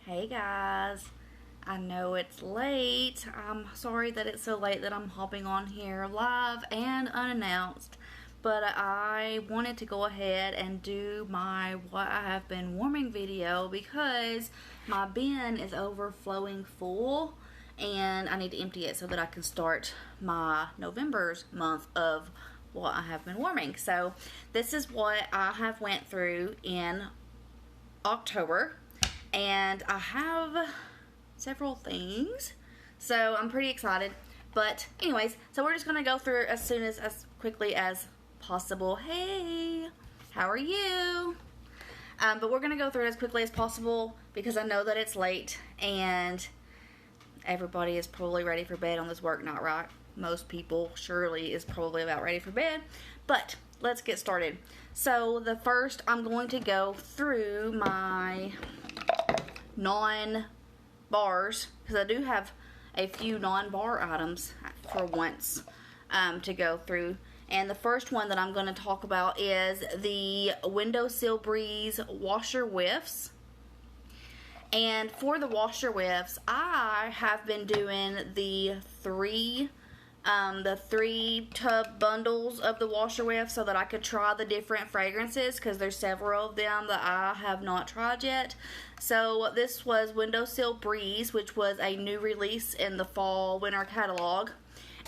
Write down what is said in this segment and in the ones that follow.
Hey guys, I know it's late. I'm sorry that it's so late that I'm hopping on here live and unannounced, but I wanted to go ahead and do my what I have been warming video because my bin is overflowing full and I need to empty it so that I can start my November's month of what I have been warming. So this is what I have went through in October, and I have several things, so I'm pretty excited. But anyways, so we're just gonna go through as quickly as possible. Hey, how are you? But we're gonna go through it as quickly as possible because I know that it's late and everybody is probably ready for bed on this work night, right? Most people surely is probably about ready for bed, but let's get started. So the first, I'm going to go through my non-bars because I do have a few non-bar items for once to go through. And the first one that I'm going to talk about is the Windowsill Breeze Washer Whiffs. And for the washer whiffs, I have been doing the three tub bundles of the washer whiffs so that I could try the different fragrances because there's several of them that I have not tried yet. So this was Windowsill Breeze, which was a new release in the fall winter catalog.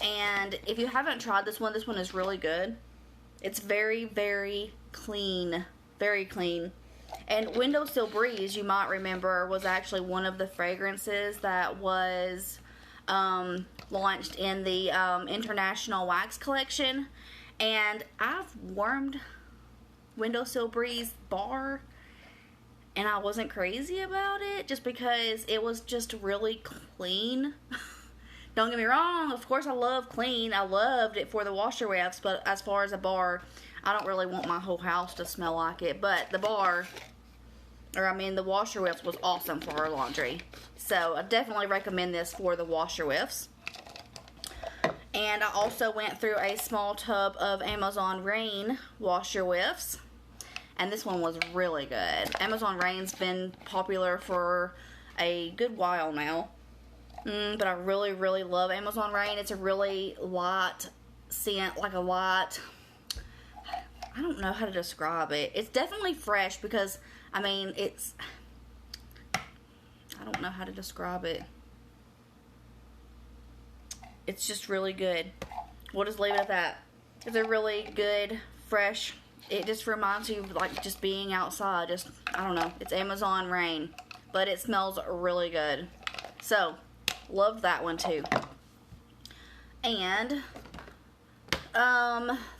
And if you haven't tried this one is really good. It's very, very clean. Very clean. And Windowsill Breeze, you might remember, was actually one of the fragrances that was launched in the International Wax Collection. And I've warmed Windowsill Breeze bar and I wasn't crazy about it just because it was just really clean. Don't get me wrong, of course I love clean. I loved it for the washer whiffs, but as far as a bar, I don't really want my whole house to smell like it. But the washer whiffs was awesome for our laundry. So I definitely recommend this for the washer whiffs. And I also went through a small tub of Amazon Rain washer whiffs. And this one was really good. Amazon Rain's been popular for a good while now. But I really, really love Amazon Rain. It's a really light scent, like a light, I don't know how to describe it. It's definitely fresh because, I don't know how to describe it. It's just really good. We'll just leave it at that. It's a really good, fresh, it just reminds you of like just being outside. Just, I don't know. It's Amazon Rain, but it smells really good. So, loved that one too. And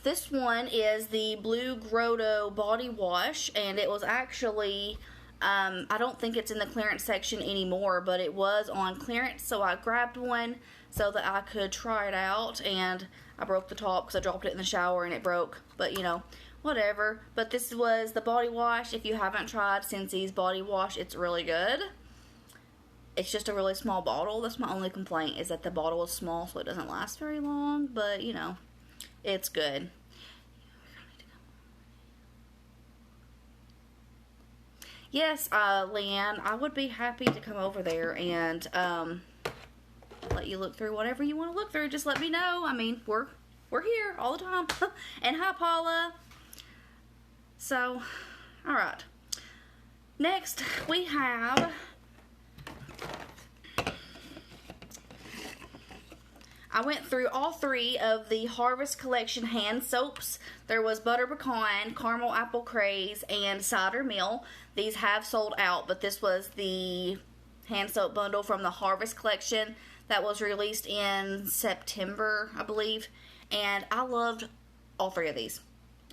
this one is the Blue Groto Body Wash, and it was actually, I don't think it's in the clearance section anymore, but it was on clearance, so I grabbed one so that I could try it out, and I broke the top because I dropped it in the shower and it broke, but you know, whatever. But this was the body wash. If you haven't tried Scentsy's body wash, it's really good. It's just a really small bottle. That's my only complaint, is that the bottle is small, so it doesn't last very long, but you know, it's good. Yes, Leanne, I would be happy to come over there and let you look through whatever you want to look through. Just let me know. I mean, we're here all the time. And hi, Paula. So, all right. Next, we have I went through all three of the Harvest Collection hand soaps. There was Butter Pecan, Caramel Apple Craze, and Cider Mill. These have sold out, but this was the hand soap bundle from the Harvest Collection that was released in September, I believe. And I loved all three of these.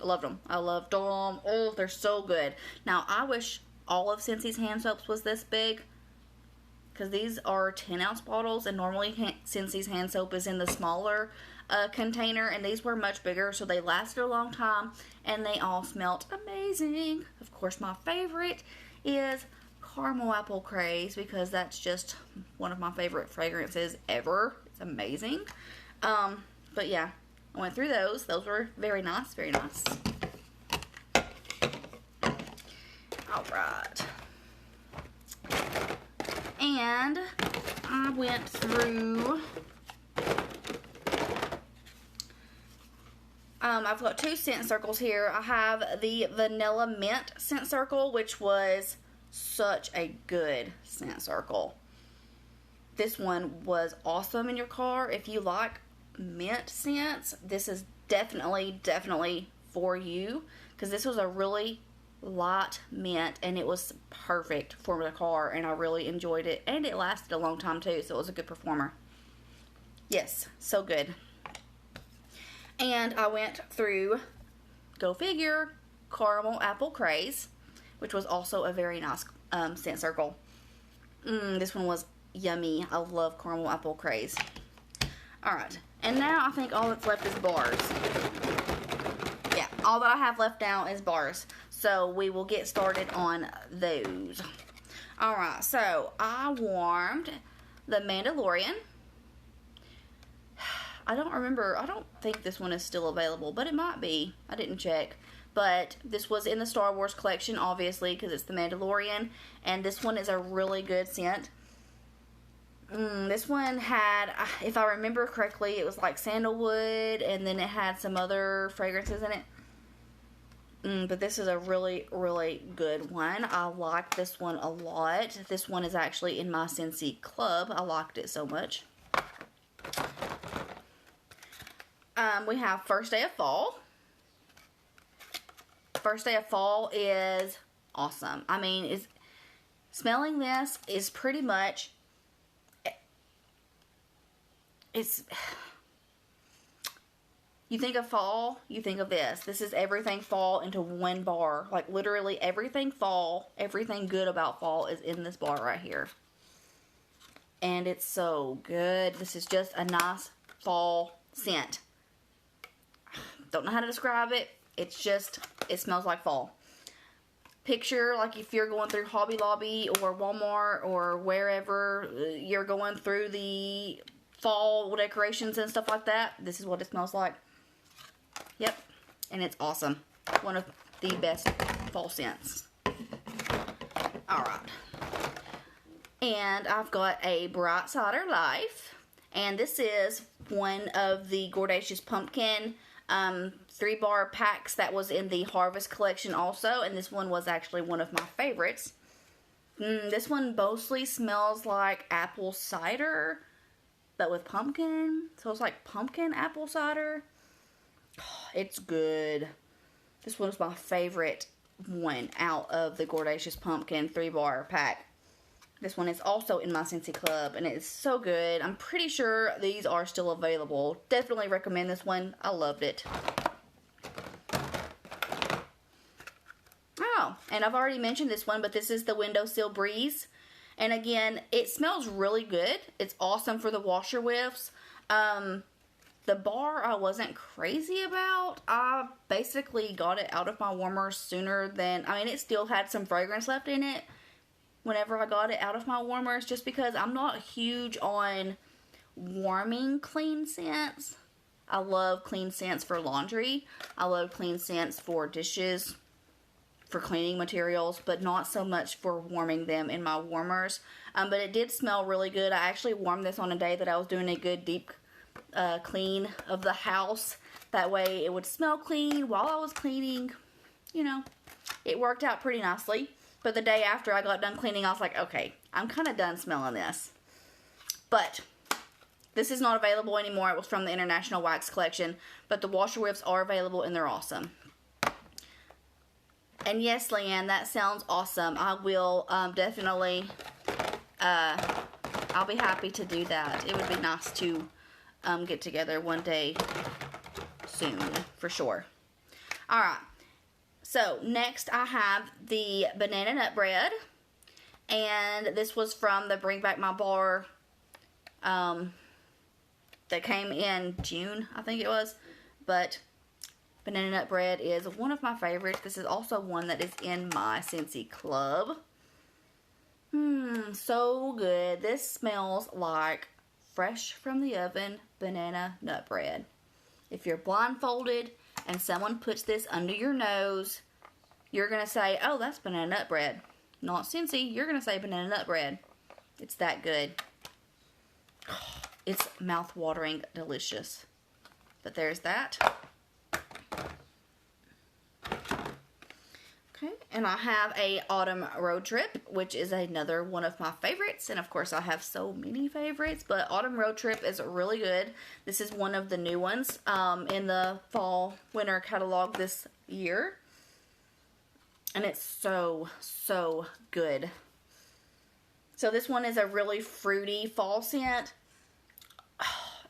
I loved them. I loved them. Oh, they're so good. Now, I wish all of Scentsy's hand soaps was this big, because these are 10-ounce bottles, and normally Scentsy's hand soap is in the smaller container, and these were much bigger, so they lasted a long time, and they all smelled amazing. Of course, my favorite is Caramel Apple Craze, because that's just one of my favorite fragrances ever. It's amazing. But yeah, I went through those. Those were very nice, very nice. Alright. And I went through, I've got 2 scent circles here. I have the vanilla mint scent circle, which was such a good scent circle. This one was awesome in your car. If you like mint scents, this is definitely for you, because this was a really light mint and it was perfect for the car, and I really enjoyed it, and it lasted a long time too, so it was a good performer. Yes, so good. And I went through, go figure, caramel apple craze, which was also a very nice scent circle. This one was yummy. I love caramel apple craze. Alright, and now I think all that's left is bars. Yeah, all that I have left now is bars. So we will get started on those. Alright, so I warmed the Mandalorian. I don't think this one is still available, but it might be. I didn't check. But this was in the Star Wars collection, obviously, because it's the Mandalorian. And this one is a really good scent. This one had, if I remember correctly, it was like sandalwood, and then it had some other fragrances in it. But this is a really good one. I like this one a lot. This one is actually in my Scentsy club. I liked it so much. We have First Day of Fall. First Day of Fall is awesome. I mean, smelling this is pretty much, you think of fall, you think of this. This is everything fall into one bar. Like, literally everything fall, everything good about fall is in this bar right here. And it's so good. This is just a nice fall scent. Don't know how to describe it. It's just, it smells like fall. Picture, like, if you're going through Hobby Lobby or Walmart or wherever you're going through the fall decorations and stuff like that. This is what it smells like. Yep. And it's awesome. One of the best fall scents. Alright. And I've got a Bright Cider Life. And this is one of the Gordacious Pumpkin 3-bar packs that was in the Harvest collection also. And this one was actually one of my favorites. This one mostly smells like apple cider, but with pumpkin. So it's like pumpkin apple cider. It's good. This one was my favorite one out of the Gordacious Pumpkin 3-bar pack. This one is also in my Scentsy Club, and it's so good. I'm pretty sure these are still available. Definitely recommend this one. I loved it. Oh, and I've already mentioned this one, but this is the Windowsill Breeze. And again, it smells really good. It's awesome for the washer whiffs. The bar I wasn't crazy about. I basically got it out of my warmer sooner than, I mean, it still had some fragrance left in it whenever I got it out of my warmers, just because I'm not huge on warming clean scents. I love clean scents for laundry. I love clean scents for dishes, for cleaning materials, but not so much for warming them in my warmers. But it did smell really good. I actually warmed this on a day that I was doing a good deep clean of the house. That way it would smell clean while I was cleaning. You know, it worked out pretty nicely. But the day after I got done cleaning, I was like, okay, I'm kind of done smelling this. But this is not available anymore. It was from the International Wax Collection. But the washer whiffs are available, and they're awesome. And yes, Leanne, that sounds awesome. I will definitely, I'll be happy to do that. It would be nice to get together one day soon, for sure. Alright. So, next I have the banana nut bread, and this was from the Bring Back My Bar, that came in June, I think it was, but banana nut bread is one of my favorites. This is also one that is in my Scentsy Club. So good. This smells like fresh from the oven banana nut bread. If you're blindfolded and someone puts this under your nose, you're going to say, oh, that's banana nut bread. Not Scentsy, you're going to say banana nut bread. It's that good. It's mouth-watering delicious. But there's that. Okay, and I have a autumn road trip, which is another one of my favorites. And of course, I have so many favorites, but autumn road trip is really good. This is one of the new ones in the fall winter catalog this year. And it's so, so good. So this one is a really fruity fall scent.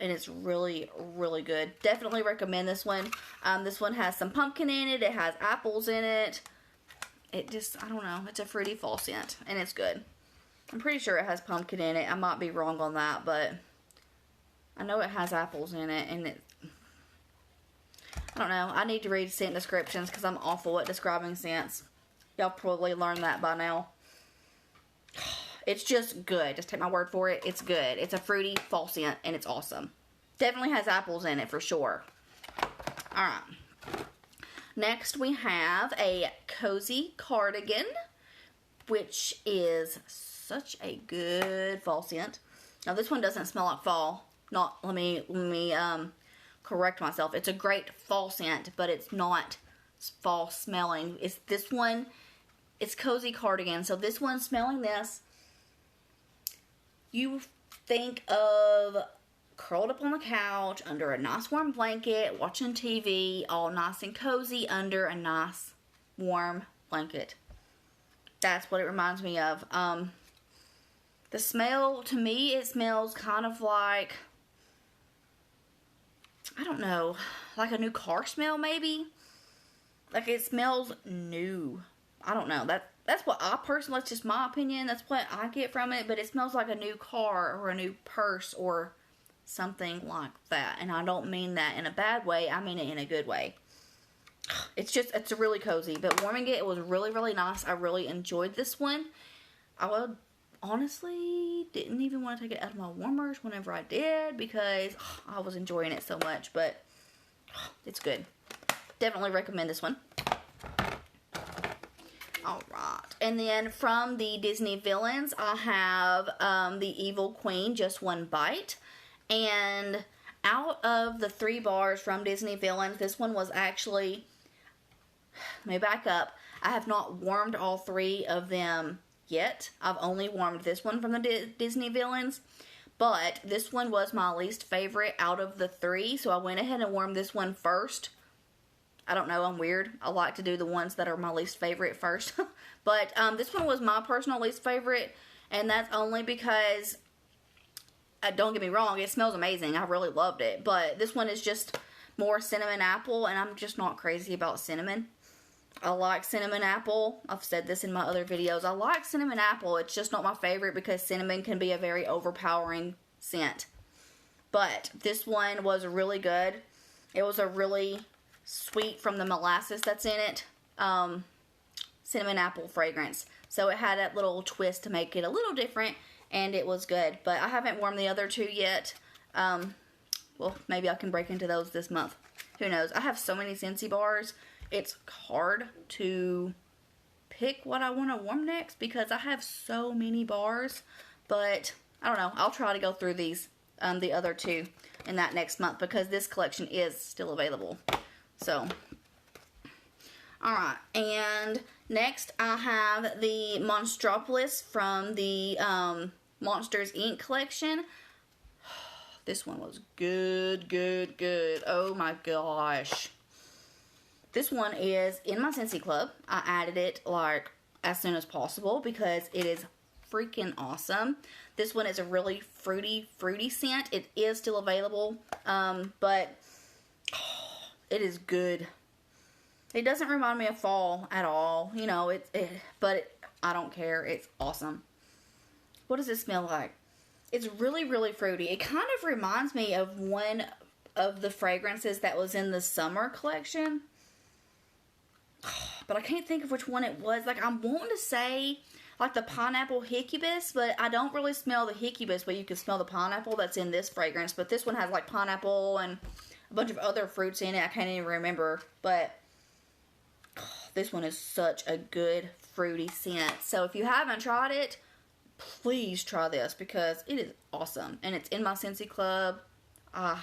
And it's really, really good. Definitely recommend this one. This one has some pumpkin in it. It has apples in it. It just, I don't know. It's a fruity fall scent. And it's good. I'm pretty sure it has pumpkin in it. I might be wrong on that. But I know it has apples in it. And I don't know. I need to read scent descriptions because I'm awful at describing scents. Y'all probably learned that by now. It's just good. Just take my word for it. It's good. It's a fruity fall scent, and it's awesome. Definitely has apples in it for sure. Alright. Next, we have a cozy cardigan, which is such a good fall scent. Now, this one doesn't smell like fall. Let me correct myself. It's a great fall scent, but it's not fall smelling. It's cozy cardigan. So this one, smelling this, you think of curled up on the couch under a nice warm blanket, watching TV, all nice and cozy under a nice warm blanket. That's what it reminds me of. The smell, to me, it smells kind of like, I don't know, like a new car smell maybe? Like it smells new. I don't know. That's what I personally, that's just my opinion. That's what I get from it. But it smells like a new car or a new purse or something like that. And I don't mean that in a bad way. I mean it in a good way. It's really cozy. But warming it was really, really nice. I really enjoyed this one. Honestly didn't even want to take it out of my warmers whenever I did because I was enjoying it so much. But it's good. Definitely recommend this one. Alright, and then from the Disney villains, I have the Evil Queen, Just One Bite. And out of the 3 bars from Disney villains, this one was actually, let me back up, I have not warmed all 3 of them yet. I've only warmed this one from the Disney villains. But this one was my least favorite out of the 3, so I went ahead and warmed this one first. I don't know, I'm weird. I like to do the ones that are my least favorite first. But this one was my personal least favorite. And that's only because, don't get me wrong, it smells amazing. I really loved it. But this one is just more cinnamon apple. And I'm just not crazy about cinnamon. I like cinnamon apple. I've said this in my other videos. I like cinnamon apple. It's just not my favorite because cinnamon can be a very overpowering scent. But this one was really good. It was a really sweet from the molasses that's in it, cinnamon apple fragrance. So it had that little twist to make it a little different, and it was good. But I haven't warmed the other 2 yet. Well, maybe I can break into those this month. Who knows? I have so many Scentsy bars. It's hard to pick what I want to warm next because I have so many bars. But I don't know. I'll try to go through these, the other 2 in that next month because this collection is still available. So, alright, and next I have the Monstropolis from the Monsters Inc. collection. This one was good, good, good. Oh my gosh. This one is in my Scentsy Club. I added it like as soon as possible because it is freaking awesome. This one is a really fruity scent. It is still available, but it is good. It doesn't remind me of fall at all, you know. I don't care. It's awesome. What does it smell like? It's really, really fruity. It kind of reminds me of one of the fragrances that was in the summer collection, but I can't think of which one it was. Like, I'm wanting to say like the pineapple hicubus, but I don't really smell the hicubus, but you can smell the pineapple that's in this fragrance. But this one has like pineapple and a bunch of other fruits in it. I can't even remember. But this one is such a good fruity scent. So if you haven't tried it, please try this because it is awesome. And it's in my Scentsy Club. I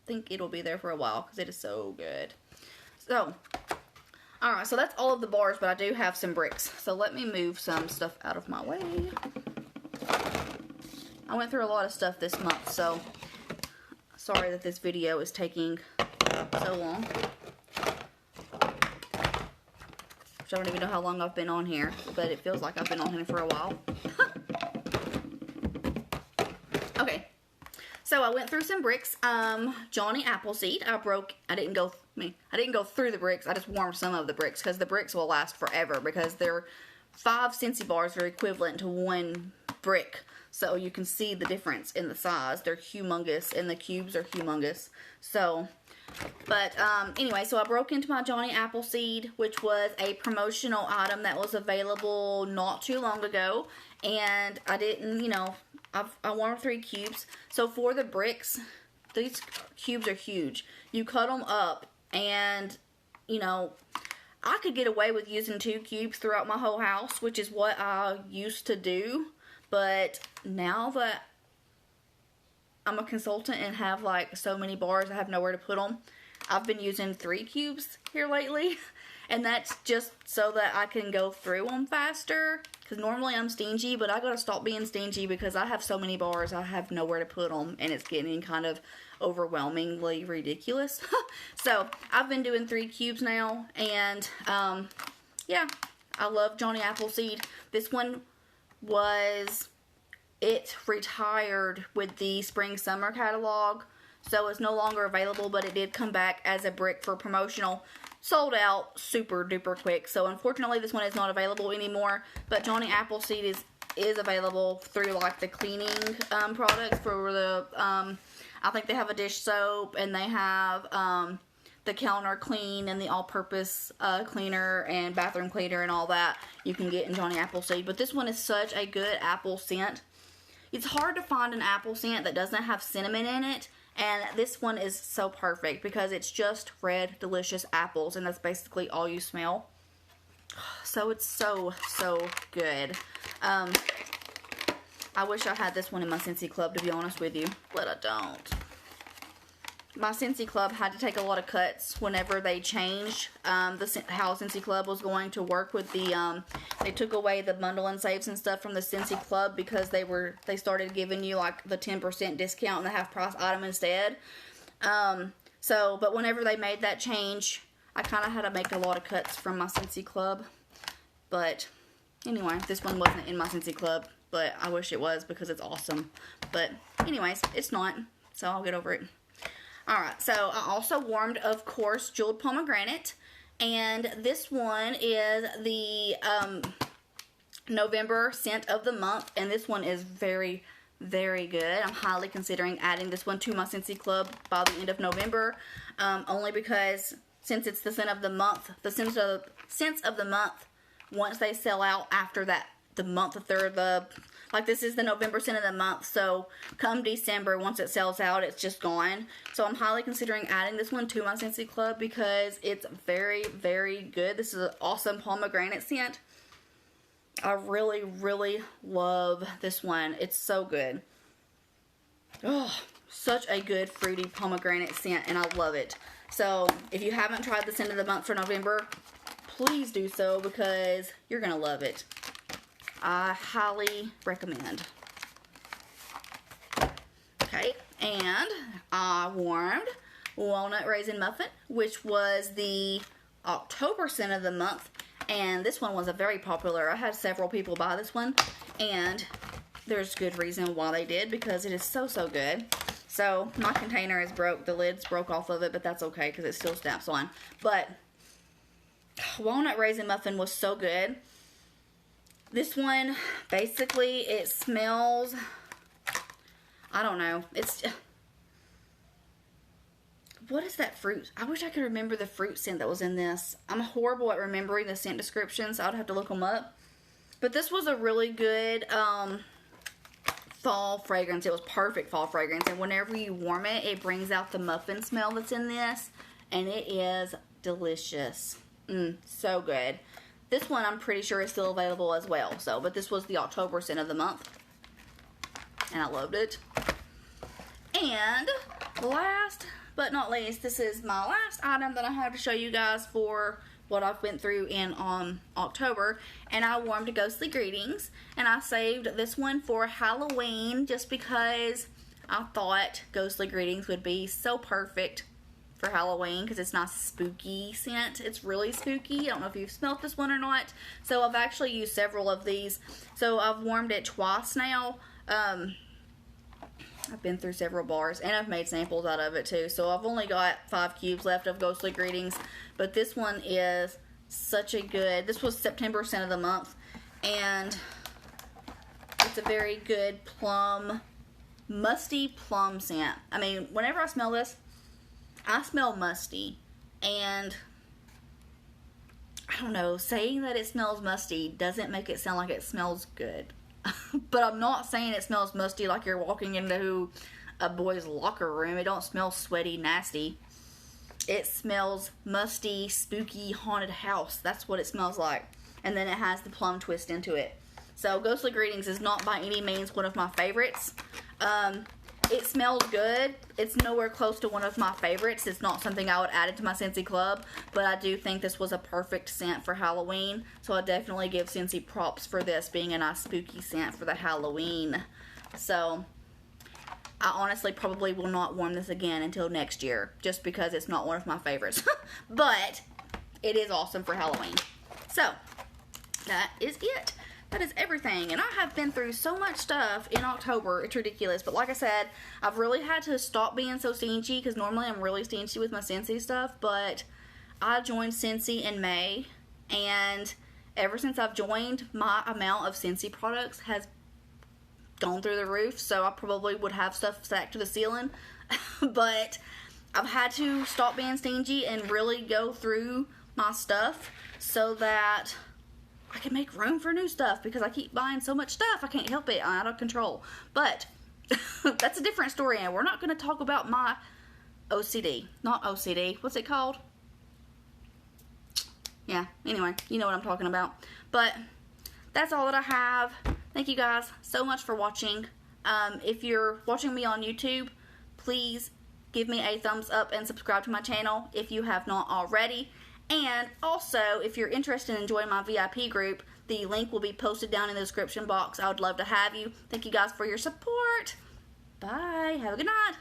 think it'll be there for a while because it is so good. So, alright, so that's all of the bars, but I do have some bricks. So let me move some stuff out of my way. I went through a lot of stuff this month, so sorry that this video is taking so long. Which I don't even know how long I've been on here, but it feels like I've been on here for a while. Okay, so I went through some bricks. Johnny Appleseed. I didn't go through the bricks. I just warmed some of the bricks because the bricks will last forever because they're 5 Scentsy bars are equivalent to 1 brick. So you can see the difference in the size. They're humongous and the cubes are humongous. So, but anyway, so I broke into my Johnny Appleseed, which was a promotional item that was available not too long ago. And I didn't, you know, I warmed 3 cubes. So for the bricks, these cubes are huge. You cut them up and, you know, I could get away with using 2 cubes throughout my whole house, which is what I used to do. But now that I'm a consultant and have like so many bars, I have nowhere to put them. I've been using 3 cubes here lately. And that's just so that I can go through them faster. Because normally I'm stingy, but I gotta stop being stingy because I have so many bars, I have nowhere to put them. And it's getting kind of overwhelmingly ridiculous. So I've been doing 3 cubes now. And yeah, I love Johnny Appleseed. This one it retired with the spring summer catalog, so it's no longer available, but it did come back as a brick for promotional. Sold out super duper quick, so unfortunately this one is not available anymore, but Johnny Appleseed is available through like the cleaning products for the I think they have a dish soap and they have the counter clean and the all-purpose cleaner and bathroom cleaner and all that you can get in Johnny Appleseed. But this one is such a good apple scent. It's hard to find an apple scent that doesn't have cinnamon in it, and this one is so perfect because it's just red, delicious apples, and that's basically all you smell. So it's so, so good. I wish I had this one in my Scentsy Club, to be honest with you, but I don't. My Scentsy Club had to take a lot of cuts whenever they changed how Scentsy Club was going to work with the, they took away the bundle and saves and stuff from the Scentsy Club because they started giving you like the 10% discount and the half price item instead. But whenever they made that change, I kind of had to make a lot of cuts from my Scentsy Club. But anyway, this one wasn't in my Scentsy Club, but I wish it was because it's awesome. But anyways, it's not, so I'll get over it. Alright, so I also warmed, of course, jeweled pomegranate, and this one is the November scent of the month, and this one is very, very good. I'm highly considering adding this one to my Scentsy Club by the end of November, only because since it's the scent of the month, the scents of the month, once they sell out after that, the month that they're like this is the November scent of the month, so come December, once it sells out, it's just gone. So I'm highly considering adding this one to my Scentsy Club because it's very, very good. This is an awesome pomegranate scent. I really, really love this one. It's so good. Oh, such a good fruity pomegranate scent, and I love it. So if you haven't tried the scent of the month for November, please do so because you're going to love it. I highly recommend. Okay, and I warmed walnut raisin muffin, which was the October scent of the month, and this one was a very popular. I had several people buy this one, and there's good reason why they did because it is so, so good. So my container is broke. The lid's broke off of it, but that's okay because it still snaps on. But walnut raisin muffin was so good. This one, basically, it smells, I don't know, it's, what is that fruit? I wish I could remember the fruit scent that was in this. I'm horrible at remembering the scent descriptions, so I'd have to look them up. But this was a really good fall fragrance. It was perfect fall fragrance, and whenever you warm it, it brings out the muffin smell that's in this, and it is delicious. So good. This one I'm pretty sure is still available as well. So, but this was the October scent of the month. And I loved it. And last but not least, this is my last item that I have to show you guys for what I've went through in October. And I warmed Ghostly Greetings. And I saved this one for Halloween just because I thought Ghostly Greetings would be so perfect for Halloween because it's not a spooky scent. It's really spooky. I don't know if you've smelled this one or not. So I've actually used several of these. So I've warmed it twice now. I've been through several bars, and I've made samples out of it too. So I've only got 5 cubes left of Ghostly Greetings, but this one is such a good, this was September scent of the month, and it's a very good plum, musty plum scent. I mean, whenever I smell this, I smell musty, and I don't know, saying that it smells musty doesn't make it sound like it smells good. But I'm not saying it smells musty like you're walking into a boy's locker room. It don't smell sweaty, nasty. It smells musty, spooky, haunted house. That's what it smells like. And then it has the plum twist into it. So Ghostly Greetings is not by any means one of my favorites. It smells good. It's nowhere close to one of my favorites. It's not something I would add into my Scentsy club, but I do think this was a perfect scent for Halloween. So I definitely give Scentsy props for this being a nice spooky scent for the Halloween. So I honestly probably will not warm this again until next year, just because it's not one of my favorites. But it is awesome for Halloween. So that is it. That is everything, and I have been through so much stuff in October, it's ridiculous, but like I said, I've really had to stop being so stingy, because normally I'm really stingy with my Scentsy stuff, but I joined Scentsy in May, and ever since I've joined, my amount of Scentsy products has gone through the roof, so I probably would have stuff stacked to the ceiling, but I've had to stop being stingy and really go through my stuff so that I can make room for new stuff, because I keep buying so much stuff. I can't help it. I'm out of control. But that's a different story, and we're not going to talk about my OCD. Not OCD. What's it called? Yeah, anyway, you know what I'm talking about. But that's all that I have. Thank you guys so much for watching. If you're watching me on YouTube, please give me a thumbs up and subscribe to my channel if you have not already. And also, if you're interested in joining my VIP group, the link will be posted down in the description box. I would love to have you. Thank you guys for your support. Bye. Have a good night.